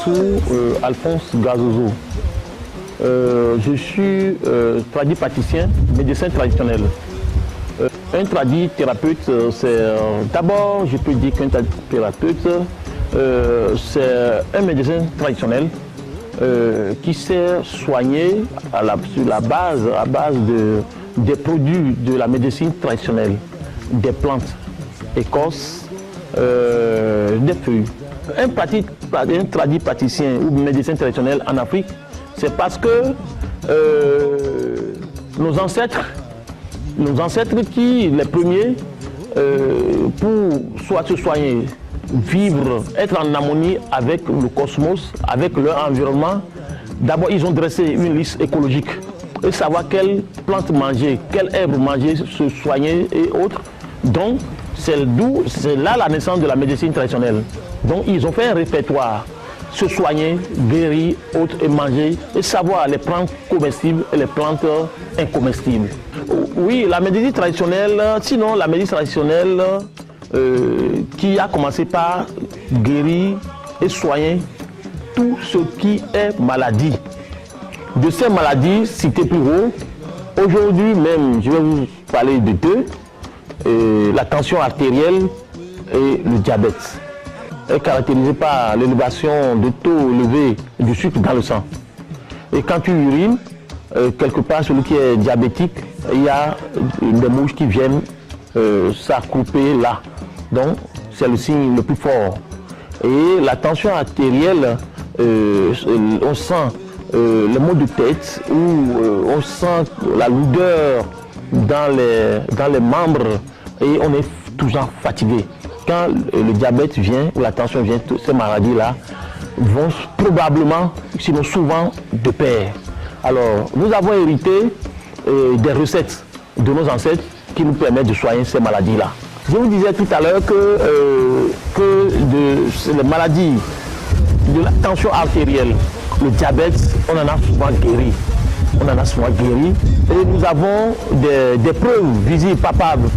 Dansou Alphonse Gazozo. Je suis tradit pâtissier, médecin traditionnel. Un tradit thérapeute, c'est d'abord, je peux dire qu'un tradit thérapeute, c'est un médecin traditionnel qui sait soigner sur la base, des produits de la médecine traditionnelle, des plantes, écorces, des feuilles. Un tradit pâtissier ou médecin traditionnel en Afrique, c'est parce que nos ancêtres qui, les premiers, pour soit se soigner, vivre, être en harmonie avec le cosmos, avec leur environnement, d'abord ils ont dressé une liste écologique et savoir quelles plantes manger, quelles herbes manger, se soigner et autres. Donc c'est là la naissance de la médecine traditionnelle. Donc ils ont fait un répertoire, se soigner, guérir, autres et manger, et savoir les plantes comestibles et les plantes incomestibles. Oui, la médecine traditionnelle, sinon la médecine traditionnelle qui a commencé par guérir et soigner tout ce qui est maladie. De ces maladies citées plus haut, aujourd'hui même, je vais vous parler de deux, la tension artérielle et le diabète. Est caractérisée par l'élévation de taux élevés du sucre dans le sang. Et quand tu urines, quelque part, celui qui est diabétique, il y a des mouches qui viennent s'accrouper là. Donc, c'est le signe le plus fort. Et la tension artérielle, on sent les maux de tête, ou on sent la lourdeur dans les membres et on est toujours fatigué. Quand le diabète vient ou la tension vient, toutes ces maladies-là vont probablement, sinon souvent, de pair. Alors, nous avons hérité des recettes de nos ancêtres qui nous permettent de soigner ces maladies-là. Je vous disais tout à l'heure que les maladies de la tension artérielle, le diabète, on en a souvent guéri. Et nous avons des preuves visibles, palpables.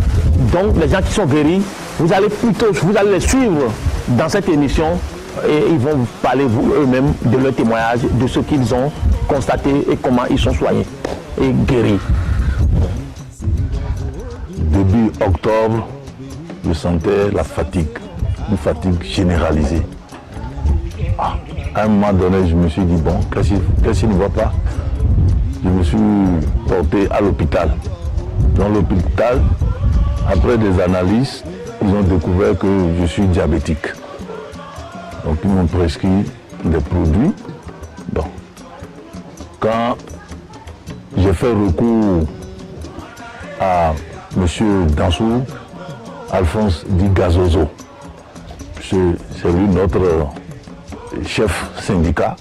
Donc, les gens qui sont guéris, vous allez les suivre dans cette émission et ils vont vous parler eux-mêmes de leur témoignage, de ce qu'ils ont constaté et comment ils sont soignés et guéris. Début octobre, je sentais la fatigue, une fatigue généralisée. À un moment donné, je me suis dit, bon, qu'est-ce qui ne va pas? Je me suis porté à l'hôpital. Dans l'hôpital, après des analyses, ils ont découvert que je suis diabétique. Donc ils m'ont prescrit des produits. Bon. Quand j'ai fait recours à M. Dansou Alphonse Di Gazozo, c'est lui notre chef syndicat,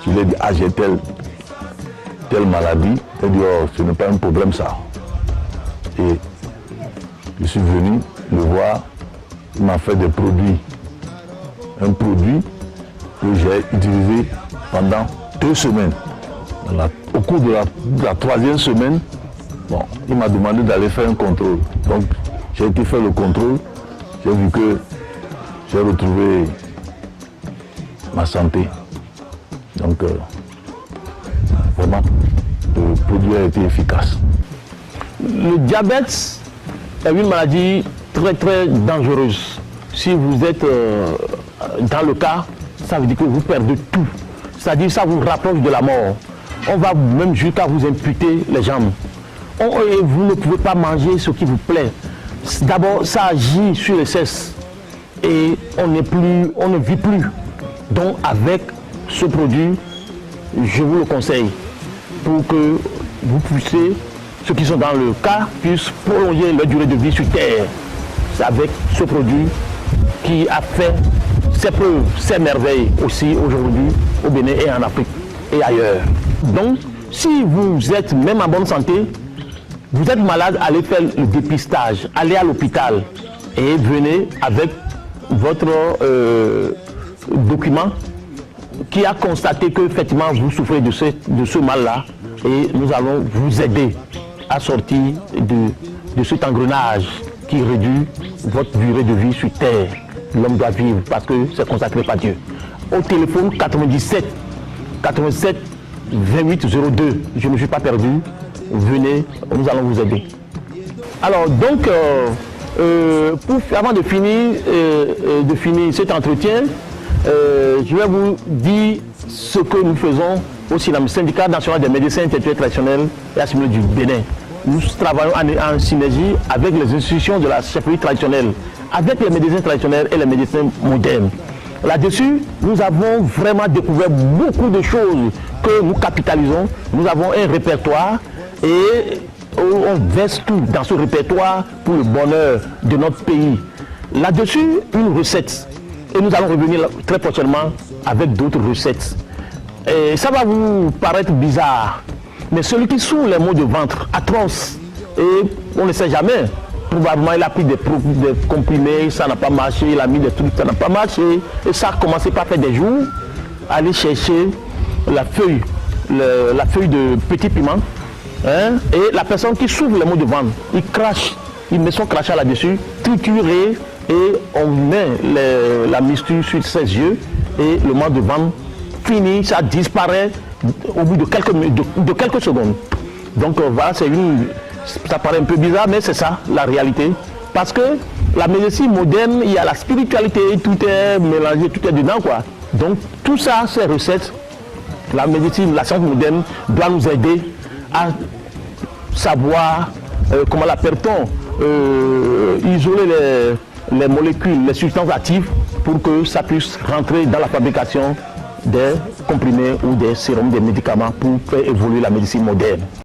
je lui ai dit, ah j'ai telle maladie, il a dit, oh, ce n'est pas un problème ça. Et je suis venu le voir, il m'a fait des produits. Un produit que j'ai utilisé pendant 2 semaines. Au cours de la 3e semaine, bon, il m'a demandé d'aller faire un contrôle. Donc j'ai été faire le contrôle, j'ai vu que j'ai retrouvé ma santé. Donc vraiment, le produit a été efficace. Le diabète est une maladie très très dangereuse. Si vous êtes dans le cas, ça veut dire que vous perdez tout. C'est-à-dire que ça vous rapproche de la mort. On va même jusqu'à vous amputer les jambes. Et vous ne pouvez pas manger ce qui vous plaît. D'abord, ça agit sur les selles et on ne vit plus. Donc avec ce produit, je vous le conseille pour que vous puissiez, ceux qui sont dans le cas, puissent prolonger leur durée de vie sur Terre. C'est avec ce produit qui a fait ses preuves, ses merveilles aussi aujourd'hui au Bénin et en Afrique et ailleurs. Donc, si vous êtes même en bonne santé, vous êtes malade, allez faire le dépistage, allez à l'hôpital et venez avec votre document qui a constaté que effectivement vous souffrez de ce mal-là et nous allons vous aider à sortir de cet engrenage qui réduit votre durée de vie sur Terre. L'homme doit vivre parce que c'est consacré par Dieu. au téléphone 97 87 28 02. Je ne suis pas perdu. Venez, nous allons vous aider. Alors donc, avant de finir cet entretien, je vais vous dire ce que nous faisons au SINAM, Syndicat national des médecins intellectuels traditionnels et assimilés du Bénin. Nous travaillons en synergie avec les institutions de la chefferie traditionnelle, avec les médecins traditionnels et les médecins modernes. Là-dessus, nous avons vraiment découvert beaucoup de choses que nous capitalisons. Nous avons un répertoire et on verse tout dans ce répertoire pour le bonheur de notre pays. Là-dessus, une recette. Et nous allons revenir très prochainement avec d'autres recettes. Et ça va vous paraître bizarre, mais celui qui souffre les maux de ventre atroces, et on ne sait jamais, probablement il a pris des comprimés, ça n'a pas marché, il a mis des trucs, ça n'a pas marché, et ça a commencé par faire des jours, aller chercher la feuille de petit piment, hein, et la personne qui souffre les maux de ventre, il crache, il met son crachat là-dessus, trituré, et on met la mixture sur ses yeux, et le mal de ventre fini, ça disparaît au bout de quelques secondes. Donc voilà, ça paraît un peu bizarre, mais c'est ça la réalité. Parce que la médecine moderne, il y a la spiritualité, tout est mélangé, tout est dedans, quoi. Donc tout ça, ces recettes, la médecine, la science moderne doit nous aider à savoir comment l'appelle-t-on, isoler les molécules, les substances actives pour que ça puisse rentrer dans la fabrication des comprimés ou des sérums, des médicaments pour faire évoluer la médecine moderne.